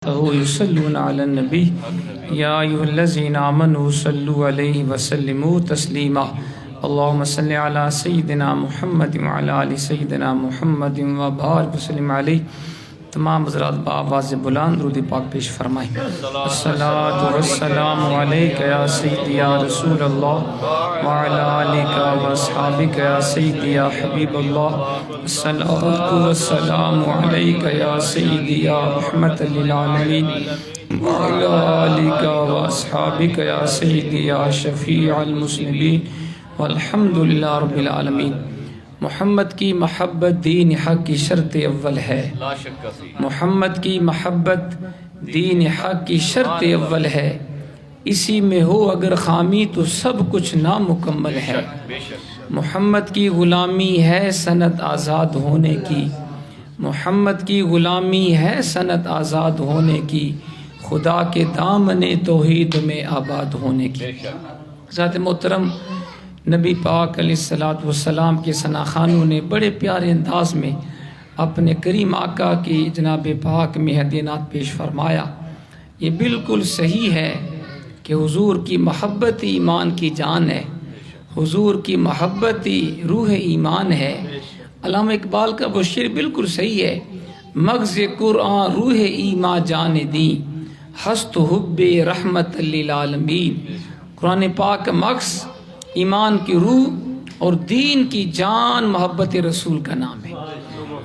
يصلون على النبي يا أيها الذين آمنوا صلوا عليه وسلموا تسليما اللهم صل على سيدنا محمد وعلى آل سيدنا محمد وبارك وسلم عليه. تمام حضرات بآواز بلند درود پاک پیش فرمائیں. الصلاة والسلام علیک یا سیدی یا رسول اللہ وعلی آلک واصحابک یا سیدی یا حبیب اللہ. الصلاة والسلام علیک یا سیدی یا رحمت للعالمین وعلی آلک واصحابک یا سیدی یا شفیع المذنبین والحمد للہ رب العالمین. محمد کی محبت دین حق کی شرط اول ہے. محمد کی محبت دین حق کی شرط اول ہے. اسی میں ہو اگر خامی تو سب کچھ نامکمل ہے. محمد کی غلامی ہے سند آزاد ہونے کی. محمد کی غلامی ہے سند آزاد ہونے کی. خدا کے دامن توحید میں آباد ہونے کی. ذات محترم نبی پاک علیہ السلام کے ثنا خوانوں نے بڑے پیارے انداز میں اپنے کریم آقا کی جناب پاک میں ہدینات پیش فرمایا. یہ بالکل صحیح ہے کہ حضور کی محبت ایمان کی جان ہے. حضور کی محبت ہی روح ایمان ہے. علامہ اقبال کا وہ شعر بالکل صحیح ہے. مغز قرآن روح ایمان جان دی ہست حب رحمت للعالمین. قرآن پاک کا مغز ایمان کی روح اور دین کی جان محبت رسول کا نام ہے.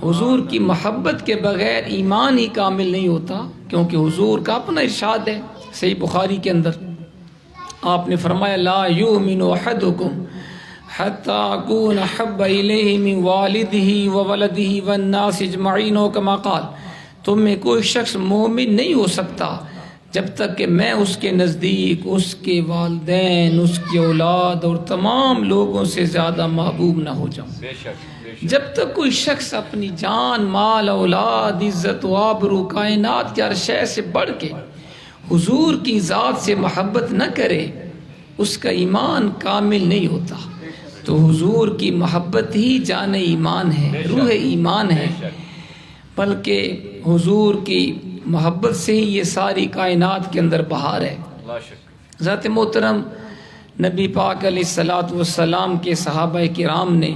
حضور کی محبت کے بغیر ایمان ہی کامل نہیں ہوتا، کیونکہ حضور کا اپنا ارشاد ہے صحیح بخاری کے اندر. آپ نے فرمایا لا یؤمن احدکم حتی اکون احب الیہ من والدہ وولدہ والناس اجمعین، کما قال، تم میں کوئی شخص مومن نہیں ہو سکتا جب تک کہ میں اس کے نزدیک اس کے والدین، اس کی اولاد اور تمام لوگوں سے زیادہ محبوب نہ ہو جاؤں. جب تک کوئی شخص اپنی جان، مال، اولاد، عزت و آبرو، کائنات کے ہر شے سے بڑھ کے حضور کی ذات سے محبت نہ کرے، اس کا ایمان کامل نہیں ہوتا. تو حضور کی محبت ہی جان ایمان ہے، روح ایمان ہے. بلکہ حضور کی محبت سے ہی یہ ساری کائنات کے اندر بہار ہے. ذات محترم نبی پاک علیہ السلام کے صحابہ کرام نے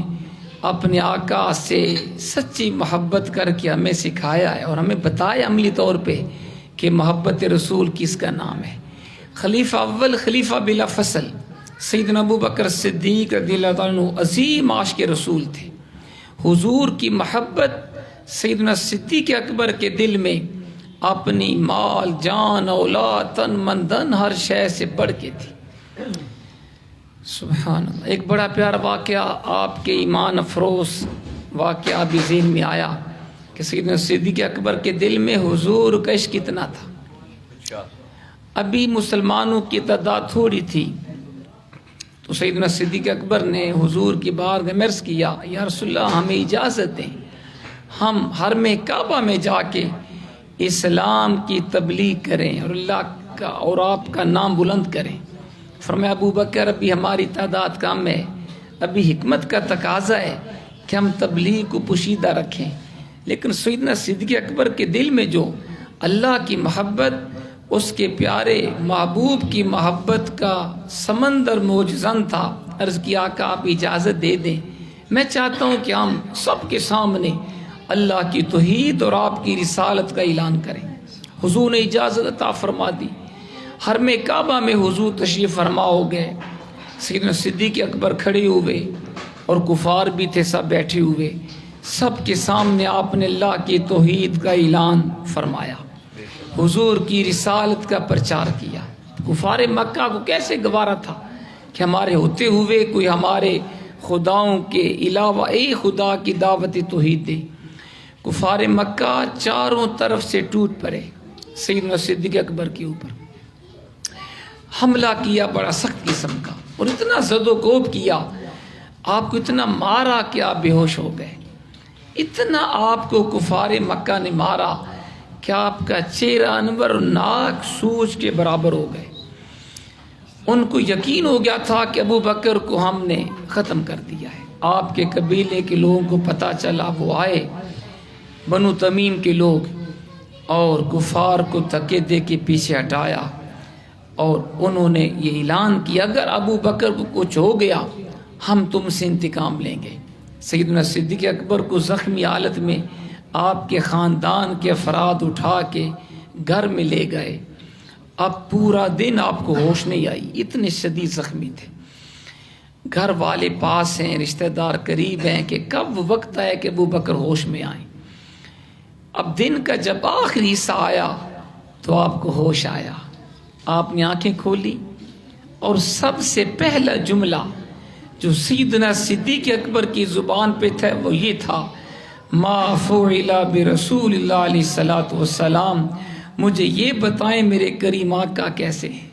اپنے آقا سے سچی محبت کر کے ہمیں سکھایا ہے اور ہمیں بتایا عملی طور پہ کہ محبت رسول کس کا نام ہے. خلیفہ اول، خلیفہ بلا فصل، سیدنا ابو بکر صدیق رضی اللہ عنہ عظیم عاشق رسول تھے. حضور کی محبت سیدنا صدیق اکبر کے دل میں اپنی مال، جان، اولاد، تن من دھن ہر شے سے بڑھ کے تھی. سبحان اللہ. ایک بڑا پیارا واقعہ آپ کے ایمان افروز واقعہ بھی ذہن میں آیا کہ سیدنا صدیق اکبر کے دل میں حضور کا عشق کتنا تھا. ابھی مسلمانوں کی تعداد تھوڑی تھی تو سیدنا صدیق اکبر نے حضور کی بارگاہ میں عرض کیا یا رسول اللہ ہمیں اجازت دیں، ہم حرم کعبہ میں جا کے اسلام کی تبلیغ کریں اور اللہ کا اور آپ کا نام بلند کریں. فرمایا ابو بکر ابھی ہماری تعداد کم ہے، ابھی حکمت کا تقاضا ہے کہ ہم تبلیغ کو پوشیدہ رکھیں. لیکن سیدنا صدیق اکبر کے دل میں جو اللہ کی محبت، اس کے پیارے محبوب کی محبت کا سمندر موجزن تھا. عرض کیا آقا آپ اجازت دے دیں، میں چاہتا ہوں کہ ہم سب کے سامنے اللہ کی توحید اور آپ کی رسالت کا اعلان کریں. حضور نے اجازت عطا فرما دی. حرم کعبہ میں حضور تشریف فرما ہو گئے. سیدنا صدیق اکبر کھڑے ہوئے اور کفار بھی تھے، سب بیٹھے ہوئے. سب کے سامنے آپ نے اللہ کی توحید کا اعلان فرمایا، حضور کی رسالت کا پرچار کیا. کفار مکہ کو کیسے گوارا تھا کہ ہمارے ہوتے ہوئے کوئی ہمارے خداؤں کے علاوہ ایک خدا کی دعوت توحید دے. کفار مکہ چاروں طرف سے ٹوٹ پڑے. سیدنا صدیق اکبر کے اوپر حملہ کیا بڑا سخت قسم کا، اور اتنا زد و کوب کیا، آپ کو اتنا مارا کہ آپ بے ہوش ہو گئے. اتنا آپ کو کفار مکہ نے مارا کہ آپ کا چہرہ انور اور ناک سوج کے برابر ہو گئے. ان کو یقین ہو گیا تھا کہ ابو بکر کو ہم نے ختم کر دیا ہے. آپ کے قبیلے کے لوگوں کو پتہ چلا، وہ آئے، بنو تمیم کے لوگ اور کفار کو دھکے دے کے پیچھے ہٹایا، اور انہوں نے یہ اعلان کیا اگر ابو بکر کو کچھ ہو گیا ہم تم سے انتقام لیں گے۔ سیدنا صدیق اکبر کو زخمی حالت میں آپ کے خاندان کے افراد اٹھا کے گھر میں لے گئے۔ اب پورا دن آپ کو ہوش نہیں آئی، اتنے شدید زخمی تھے۔ گھر والے پاس ہیں، رشتہ دار قریب ہیں کہ کب وقت آیا کہ ابو بکر ہوش میں آئیں۔ اب دن کا جب آخری حصہ آیا تو آپ کو ہوش آیا، آپ نے آنکھیں کھولی اور سب سے پہلا جملہ جو سیدنا صدیق اکبر کی زبان پہ تھا وہ یہ تھا، ما فعل برسول اللہ علیہ الصلوۃ والسلام، مجھے یہ بتائیں میرے کریم آقا کیسے ہیں۔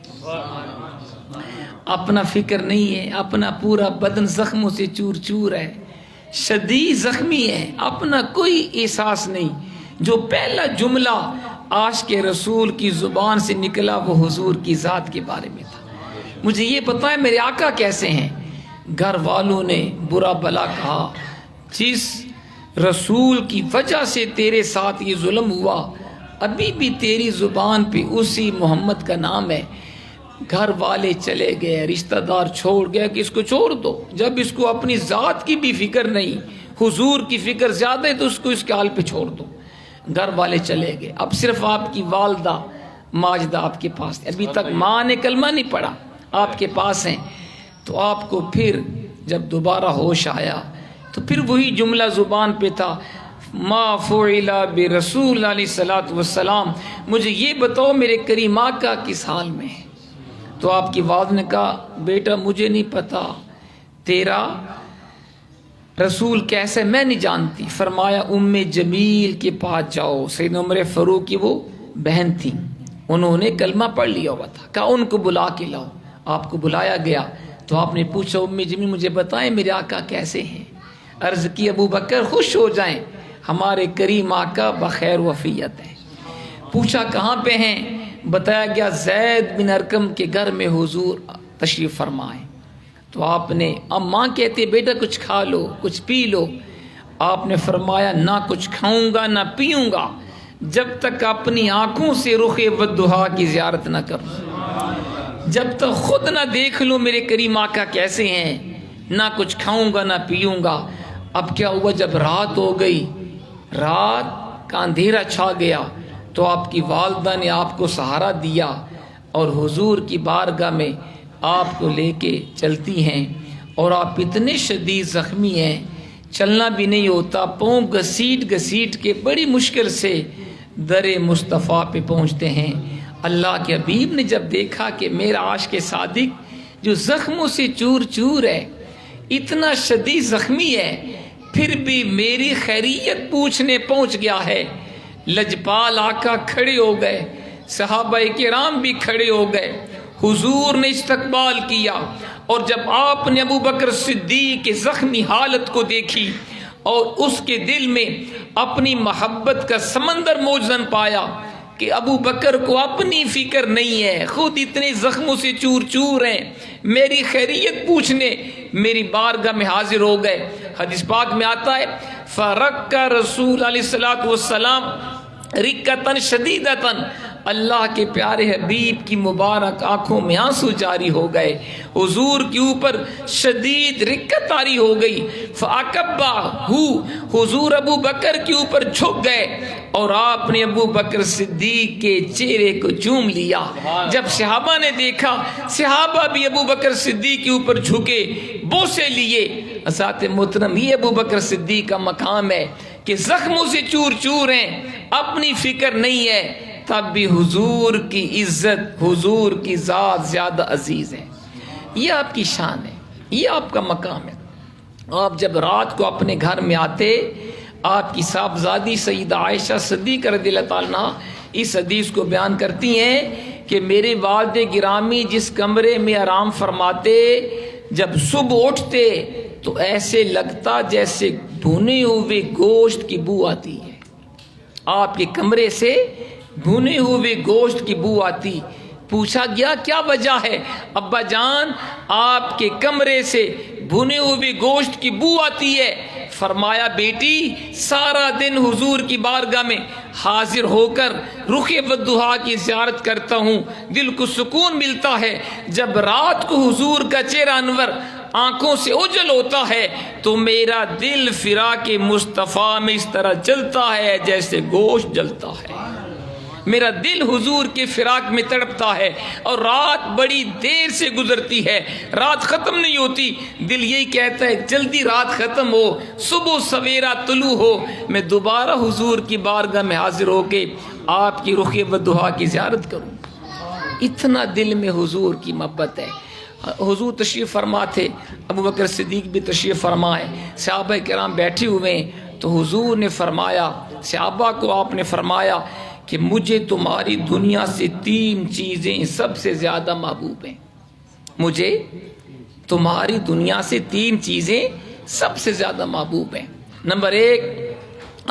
اپنا فکر نہیں ہے، اپنا پورا بدن زخموں سے چور چور ہے، شدید زخمی ہے، اپنا کوئی احساس نہیں۔ جو پہلا جملہ عاشق رسول کی زبان سے نکلا وہ حضور کی ذات کے بارے میں تھا، مجھے یہ بتائیں میرے آقا کیسے ہیں۔ گھر والوں نے برا بلا کہا، جس رسول کی وجہ سے تیرے ساتھ یہ ظلم ہوا ابھی بھی تیری زبان پہ اسی محمد کا نام ہے۔ گھر والے چلے گئے، رشتہ دار چھوڑ گیا کہ اس کو چھوڑ دو، جب اس کو اپنی ذات کی بھی فکر نہیں، حضور کی فکر زیادہ ہے تو اس کو اس کے حال پہ چھوڑ دو۔ گھر والے چلے گئے، اب صرف آپ کی والدہ ماجدہ آپ کے پاس ہے، ابھی تک ماں نے کلمہ نہیں پڑھا، آپ کے پاس ہیں۔ تو آپ کو پھر جب دوبارہ ہوش آیا تو پھر وہی جملہ زبان پہ تھا، ما فعل برسول علیہ الصلوۃ والسلام، مجھے یہ بتاؤ میرے کریم آقا کس حال میں ہے۔ تو آپ کی والد نے کہا، بیٹا مجھے نہیں پتا تیرا رسول کیسے، میں نہیں جانتی۔ فرمایا ام جمیل کے پاس جاؤ، سیدنا عمر فاروق کی وہ بہن تھی، انہوں نے کلمہ پڑھ لیا ہوا تھا، کہا ان کو بلا کے لاؤ۔ آپ کو بلایا گیا تو آپ نے پوچھا ام جمیل مجھے بتائیں میرے آقا کیسے ہیں۔ عرض کی ابو بکر خوش ہو جائیں، ہمارے کریم آقا بخیر وفیت ہے۔ پوچھا کہاں پہ ہیں، بتایا گیا زید بن ارقم کے گھر میں حضور تشریف فرمائے۔ تو آپ نے، اب ماں کہتے بیٹا کچھ کھا لو کچھ پی لو، آپ نے فرمایا نہ کچھ کھاؤں گا نہ پیوں گا جب تک اپنی آنکھوں سے رخ ودھا کی زیارت نہ کروں، جب تک خود نہ دیکھ لو میرے کریم آقا کیسے ہیں، نہ کچھ کھاؤں گا نہ پیوں گا۔ اب کیا ہوا، جب رات ہو گئی، رات کا اندھیرا چھا گیا تو آپ کی والدہ نے آپ کو سہارا دیا اور حضور کی بارگاہ میں آپ کو لے کے چلتی ہیں، اور آپ اتنے شدید زخمی ہیں چلنا بھی نہیں ہوتا، پاؤں گھسیٹ گھسیٹ کے بڑی مشکل سے در مصطفیٰ پہ پہنچتے ہیں۔ اللہ کے حبیب نے جب دیکھا کہ میرا عاشق صادق جو زخموں سے چور چور ہے، اتنا شدید زخمی ہے، پھر بھی میری خیریت پوچھنے پہنچ گیا ہے، لجپال آقا کھڑے ہو گئے، صحابہ کرام بھی کھڑے ہو گئے، حضور نے استقبال کیا، اور جب آپ نے ابو بکر صدیق کی زخمی حالت کو دیکھی اور اس کے دل میں اپنی محبت کا سمندر موجزن پایا کہ ابو بکر کو اپنی فکر نہیں ہے، خود اتنے زخموں سے چور چور ہیں، میری خیریت پوچھنے میری بارگاہ میں حاضر ہو گئے۔ حدیث پاک میں آتا ہے فرق کا رسول علیہ الصلوۃ والسلام رکتن شدیدتن، اللہ کے پیارے حبیب کی مبارک آنکھوں میں آنسو جاری ہو گئے، حضور کے اوپر شدید رکت طاری ہو گئی، فاکبہ حضور ابو بکر کے اوپر جھک گئے اور آپ نے ابو بکر صدیق کے چہرے کو چوم لیا۔ جب صحابہ نے دیکھا، صحابہ بھی ابو بکر صدیق کے اوپر جھکے، بوسے لیے۔ اساتذ محترم، یہ ابو بکر صدیق کا مقام ہے کہ زخموں سے چور چور ہیں، اپنی فکر نہیں ہے، تب بھی حضور کی عزت، حضور کی ذات زیادہ عزیز ہے۔ یہ آپ کی شان ہے، یہ آپ کا مقام ہے۔ آپ جب رات کو اپنے گھر میں آتے، آپ کی صاحبزادی سیدہ عائشہ صدیقہ رضی اللہ تعالیٰ عنہا اس حدیث کو بیان کرتی ہیں کہ میرے والد گرامی جس کمرے میں آرام فرماتے، جب صبح اٹھتے تو ایسے لگتا جیسے بھنے ہوئے گوشت کی بو آتی ہے۔ آپ کے کمرے سے بھنے ہوئے گوشت کی بو آتی۔ پوچھا گیا کیا وجہ ہے؟ ابا جان، آپ کے کمرے سے بھنے ہوئے گوشت کی بو آتی ہے۔ فرمایا بیٹی سارا دن حضور کی بارگاہ میں حاضر ہو کر رخ والضحیٰ کی زیارت کرتا ہوں، دل کو سکون ملتا ہے۔ جب رات کو حضور کا چہرہ انور آنکھوں سے اوجل ہوتا ہے تو میرا دل فراق مصطفیٰ میں اس طرح جلتا ہے جیسے گوشت جلتا ہے۔ میرا دل حضور کے فراق میں تڑپتا ہے، اور رات بڑی دیر سے گزرتی ہے، رات ختم نہیں ہوتی۔ دل یہی کہتا ہے جلدی رات ختم ہو، صبح سویرا طلوع ہو، میں دوبارہ حضور کی بارگاہ میں حاضر ہو کے آپ کی رخ والضحیٰ کی زیارت کروں۔ اتنا دل میں حضور کی محبت ہے۔ حضور تشریف فرما تھے، ابو بکر صدیق بھی تشریف فرمائے، صحابہ کرام بیٹھے ہوئے ہیں، تو حضور نے فرمایا، صحابہ کو آپ نے فرمایا کہ مجھے تمہاری دنیا سے 3 چیزیں سب سے زیادہ محبوب ہیں۔ مجھے تمہاری دنیا سے 3 چیزیں سب سے زیادہ محبوب ہیں۔ نمبر 1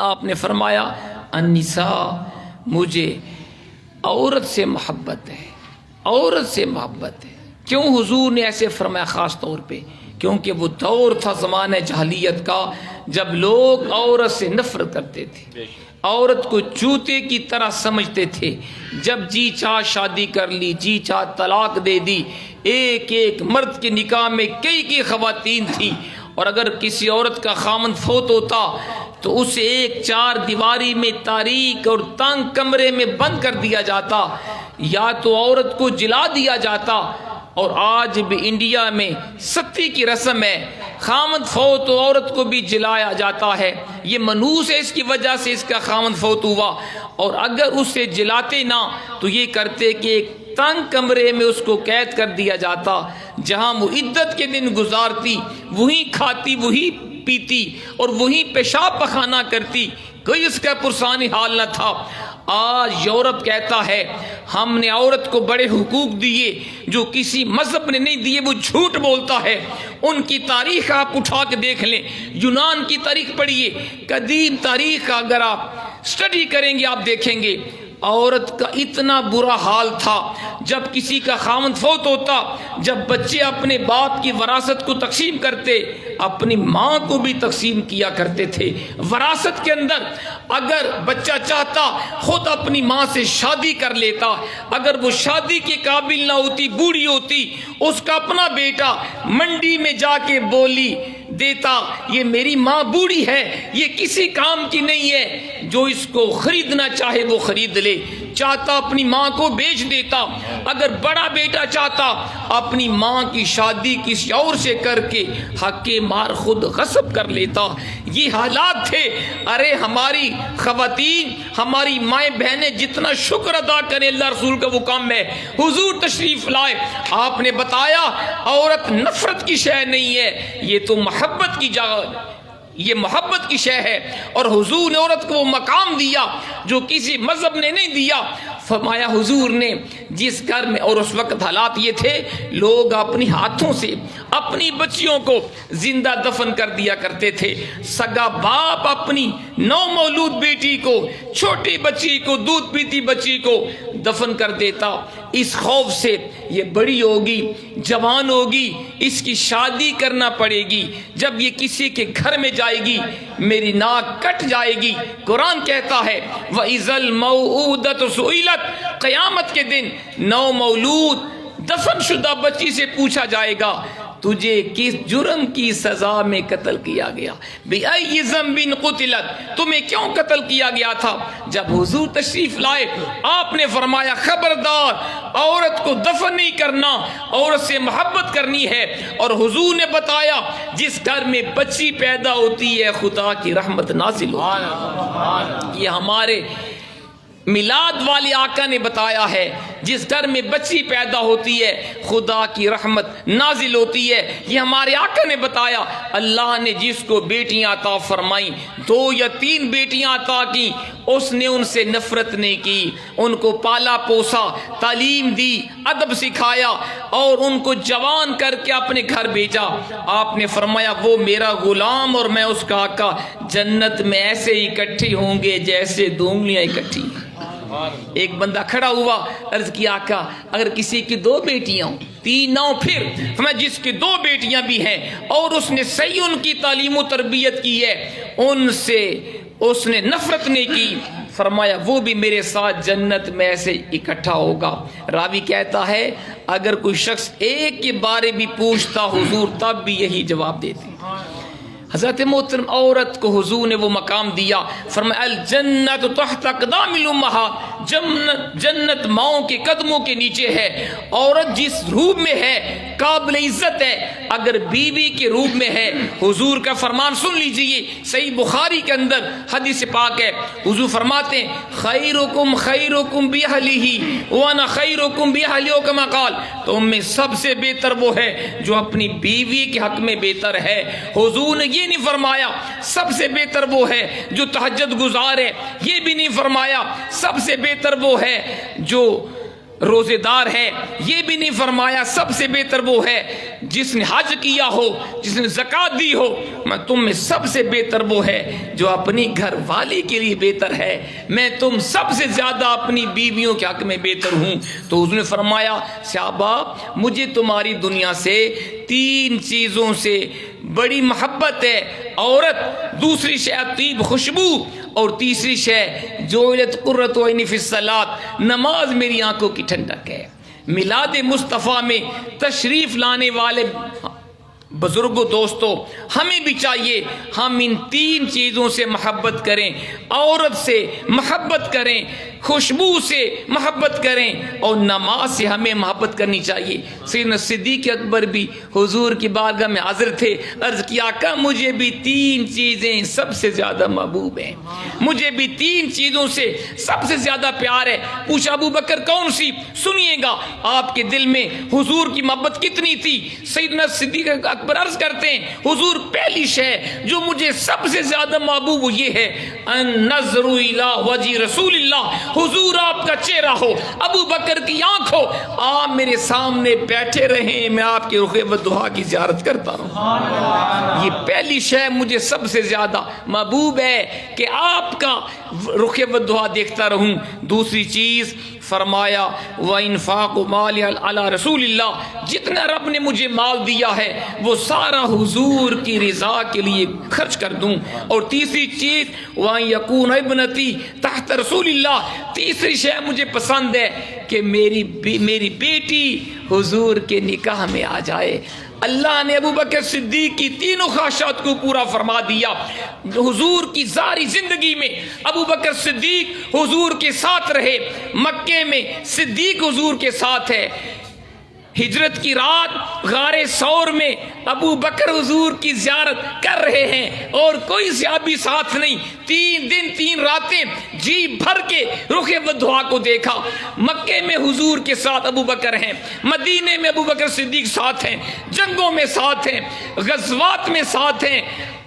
آپ نے فرمایا النساء، مجھے عورت سے محبت ہے، عورت سے محبت ہے۔ کیوں حضور نے ایسے فرمایا خاص طور پہ؟ کیونکہ وہ دور تھا زمانہ جاہلیت کا جب لوگ عورت سے نفرت کرتے تھے، عورت کو جوتے کی طرح سمجھتے تھے، جب جی چاہ شادی کر لی، جی چاہ طلاق دے دی۔ ایک ایک مرد کے نکاح میں کئی خواتین تھیں، اور اگر کسی عورت کا خامند فوت ہوتا تو اسے ایک 4 دیواری میں تاریک اور تنگ کمرے میں بند کر دیا جاتا، یا تو عورت کو جلا دیا جاتا۔ اور آج بھی انڈیا میں ستی کی رسم ہے، خامند فوت تو عورت کو بھی جلایا جاتا ہے، یہ منحوس ہے، اس کی وجہ سے اس کا خامند فوت ہوا۔ اور اگر اسے جلاتے نہ تو یہ کرتے کہ ایک تنگ کمرے میں اس کو قید کر دیا جاتا، جہاں وہ عدت کے دن گزارتی، وہیں کھاتی، وہی پیتی اور وہیں پیشاب پخانہ کرتی، کوئی اس کا پرسانی حال نہ تھا۔ آج یورپ کہتا ہے ہم نے عورت کو بڑے حقوق دیے جو کسی مذہب نے نہیں دیے، وہ جھوٹ بولتا ہے۔ ان کی تاریخ آپ اٹھا کے دیکھ لیں، یونان کی تاریخ پڑھیے، قدیم تاریخ کا اگر آپ سٹڈی کریں گے آپ دیکھیں گے عورت کا اتنا برا حال تھا۔ جب کسی کا خامند فوت ہوتا، جب بچے اپنے باپ کی وراثت کو تقسیم کرتے، اپنی ماں کو بھی تقسیم کیا کرتے تھے۔ وراثت کے اندر اگر بچہ چاہتا خود اپنی ماں سے شادی کر لیتا، اگر وہ شادی کے قابل نہ ہوتی، بوڑھی ہوتی، اس کا اپنا بیٹا منڈی میں جا کے بولی دیتا یہ میری ماں بوڑھی ہے، یہ کسی کام کی نہیں ہے، جو اس کو خریدنا چاہے وہ خرید لے۔ چاہتا اپنی ماں کو بیچ دیتا، اگر بڑا بیٹا چاہتا اپنی ماں کی شادی کسی اور سے کر کے حق مار خود غصب کر لیتا۔ یہ حالات تھے۔ ارے ہماری خواتین، ہماری مائیں بہنیں جتنا شکر ادا کریں اللہ رسول کا وہ کم ہے۔ حضور تشریف لائے، آپ نے بتایا عورت نفرت کی شے نہیں ہے، یہ تو محبت کی جگہ، یہ محبت کی شے ہے۔ اور حضور نے عورت کو وہ مقام دیا جو کسی مذہب نے نہیں دیا۔ فرمایا حضور نے جس گھر میں، اور اس وقت حالات یہ تھے لوگ اپنی ہاتھوں سے اپنی بچیوں کو زندہ دفن کر دیا کرتے تھے۔ سگا باپ اپنی نو مولود بیٹی کو، چھوٹی بچی کو، دودھ پیتی بچی کو دفن کر دیتا، اس خوف سے یہ بڑی ہوگی، جوان ہوگی، اس کی شادی کرنا پڑے گی، جب یہ کسی کے گھر میں جائے گی میری ناک کٹ جائے گی۔ قرآن کہتا ہے وَإِذَا الْمَوْءُودَةُ سُئِلَتْ، قیامت کے دن نو مولود دفن شدہ بچی سے پوچھا جائے گا تجھے کس جرم کی سزا میں قتل کیا گیا، بِأَيِّ ذَنبٍ قُتِلَتْ، تمہیں کیوں قتل کیا گیا تھا؟ جب حضور تشریف لائے آپ نے فرمایا خبردار عورت کو دفن نہیں کرنا، عورت سے محبت کرنی ہے۔ اور حضور نے بتایا جس گھر میں بچی پیدا ہوتی ہے خدا کی رحمت نازل ہوتی ہے۔ یہ ہمارے میلاد والے آقا نے بتایا ہے جس گھر میں بچی پیدا ہوتی ہے خدا کی رحمت نازل ہوتی ہے۔ یہ ہمارے آقا نے بتایا اللہ نے جس کو بیٹیاں عطا فرمائیں، 2 یا 3 بیٹیاں عطا کی، اس نے ان سے نفرت نہیں کی، ان کو پالا پوسا، تعلیم دی، ادب سکھایا اور ان کو جوان کر کے اپنے گھر بھیجا۔ آپ نے فرمایا وہ میرا غلام اور میں اس کا آقا، جنت میں ایسے اکٹھے ہوں گے جیسے 2 انگلیاں اکٹھی ہیں۔ ایک بندہ کھڑا ہوا، عرض کیا آقا اگر کسی کی 2 بیٹیاں ہوں، 3 نہ ہوں، پھر فرمایا جس کی 2 بیٹیاں بھی ہیں اور اس نے صحیح ان کی تعلیم و تربیت کی ہے، ان سے اس نے نفرت نہیں کی، فرمایا وہ بھی میرے ساتھ جنت میں ایسے اکٹھا ہوگا۔ راوی کہتا ہے اگر کوئی شخص ایک کے بارے بھی پوچھتا حضور تب بھی یہی جواب دیتے۔ حضرت محترم عورت کو حضور نے وہ مقام دیا، فرمایا الجنت تحت اقدام الامہات، جنت ماؤں کے قدموں کے نیچے ہے۔ عورت جس روپ میں ہے قابل عزت ہے، اگر بیوی کے روپ میں ہے، حضور کا فرمان سن لیجئے، صحیح بخاری کے اندر حدیث پاک ہے، حضور فرماتے ہیں خیرکم خیرکم بیہلہ وانا خیرکم بیہلی، کما قال، تم میں سب سے بہتر وہ ہے جو اپنی بیوی کے حق میں بہتر ہے۔ حضور نے یہ نہیں فرمایا سب سے بہتر وہ ہے جو تہجد گزار ہے، یہ بھی نہیں فرمایا سب سے بہتر وہ ہے جو روزے دار ہے، یہ بھی نہیں فرمایا سب سے بہتر وہ ہے جس نے حج کیا ہو، جس نے زکوٰۃ دی ہو۔ میں تم میں سب سے بہتر وہ ہے جو اپنی گھر والی کے لیے بہتر ہے، میں تم سب سے زیادہ اپنی بیویوں کے حق میں بہتر ہوں۔ تو حضور نے فرمایا صحابہ مجھے تمہاری دنیا سے 3 چیزوں سے بڑی محبت ہے، عورت، دوسری شے طیب خوشبو، اور تیسری شے جعلت قرۃ عینی فی الصلاۃ، نماز میری آنکھوں کی ٹھنڈک ہے۔ میلاد مصطفیٰ میں تشریف لانے والے بزرگوں دوستوں ہمیں بھی چاہیے ہم ان 3 چیزوں سے محبت کریں، عورت سے محبت کریں، خوشبو سے محبت کریں، اور نماز سے ہمیں محبت کرنی چاہیے۔ سیدنا صدیق اکبر بھی حضور کی بارگاہ میں حاضر تھے، عرض کیا آقا مجھے بھی 3 چیزیں سب سے زیادہ محبوب ہیں، مجھے بھی 3 چیزوں سے سب سے زیادہ پیار ہے۔ پوچھا ابو بکر کون سی؟ سنیے گا آپ کے دل میں حضور کی محبت کتنی تھی۔ سیدنا صدیق اکبر عرض کرتے ہیں حضور پہلی شے جو مجھے سب سے زیادہ محبوب وہ یہ ہے النظر الی وجہ رسول اللہ، حضور آپ کا چہرہ ہو، ابو بکر کی آنکھ ہو، آپ میرے سامنے بیٹھے رہیں، میں آپ کے رخ ودعا کی زیارت کرتا رہوں۔ یہ پہلی شے مجھے سب سے زیادہ محبوب ہے کہ آپ کا رخ ودعا دیکھتا رہوں۔ دوسری چیز فرمایا وَإِنفَاقُ مَالِ عَلَى رسول اللہ، جتنا رب نے مجھے مال دیا ہے وہ سارا حضور کی رضا کے لیے خرچ کر دوں۔ اور تیسری چیز وَأَن يَكُونَ ابْنَتِي تحت رسول اللہ، تیسری شے مجھے پسند ہے کہ میری بیٹی حضور کے نکاح میں آ جائے۔ اللہ نے ابو بکر صدیق کی 3 خواہشات کو پورا فرما دیا۔ حضور کی ساری زندگی میں ابو بکر صدیق حضور کے ساتھ رہے، مکے میں صدیق حضور کے ساتھ ہے، ہجرت کی رات غار ثور میں ابو بکر حضور کی زیارت کر رہے ہیں اور کوئی صحابی ساتھ نہیں، 3 دن 3 راتیں جی بھر کے رخ ودعا کو دیکھا۔ مکے میں حضور کے ساتھ ابو بکر ہیں، مدینے میں ابو بکر صدیق ساتھ ہیں، جنگوں میں ساتھ ہیں، غزوات میں ساتھ ہیں،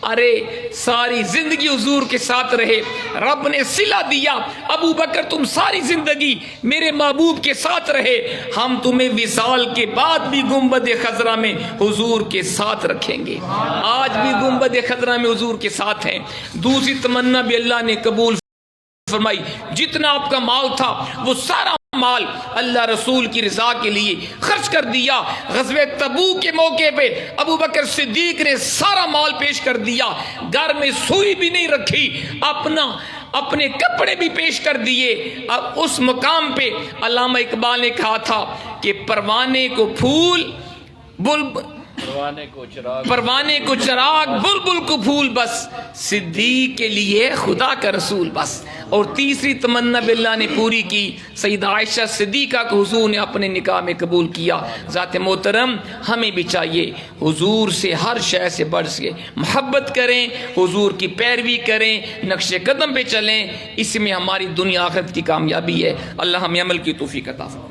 ارے ساری زندگی حضور کے ساتھ رہے۔ رب نے صلہ دیا ابو بکر تم ساری زندگی میرے محبوب کے ساتھ رہے، ہم تمہیں وصال کے بعد بھی گنبد خضرا میں حضور کے ساتھ رکھیں گے۔ آج بھی گنبد خضرا میں حضور کے ساتھ ہیں۔ دوسری تمنا بھی اللہ نے قبول فرمائی، جتنا آپ کا مال تھا وہ سارا مال اللہ رسول کی رضا کے لیے خرچ کر دیا۔ غزوہ تبوک کے موقع پہ ابو بکر صدیق نے سارا مال پیش کر دیا، گھر میں سوئی بھی نہیں رکھی، اپنے کپڑے بھی پیش کر دیے۔ اب اس مقام پہ علامہ اقبال نے کہا تھا کہ پروانے کو پھول پروانے کو چراغ بلبل کو پھول، بس صدیق کے لیے خدا کا رسول بس۔ اور تیسری تمنا بھی اللہ نے پوری کی، سیدہ عائشہ صدیقہ کو حضور نے اپنے نکاح میں قبول کیا۔ ذات محترم ہمیں بھی چاہیے حضور سے ہر شے سے بڑھ کے محبت کریں، حضور کی پیروی کریں، نقش قدم پہ چلیں، اس میں ہماری دنیا آخرت کی کامیابی ہے۔ اللہ ہمیں عمل کی توفیق عطا فرمائے۔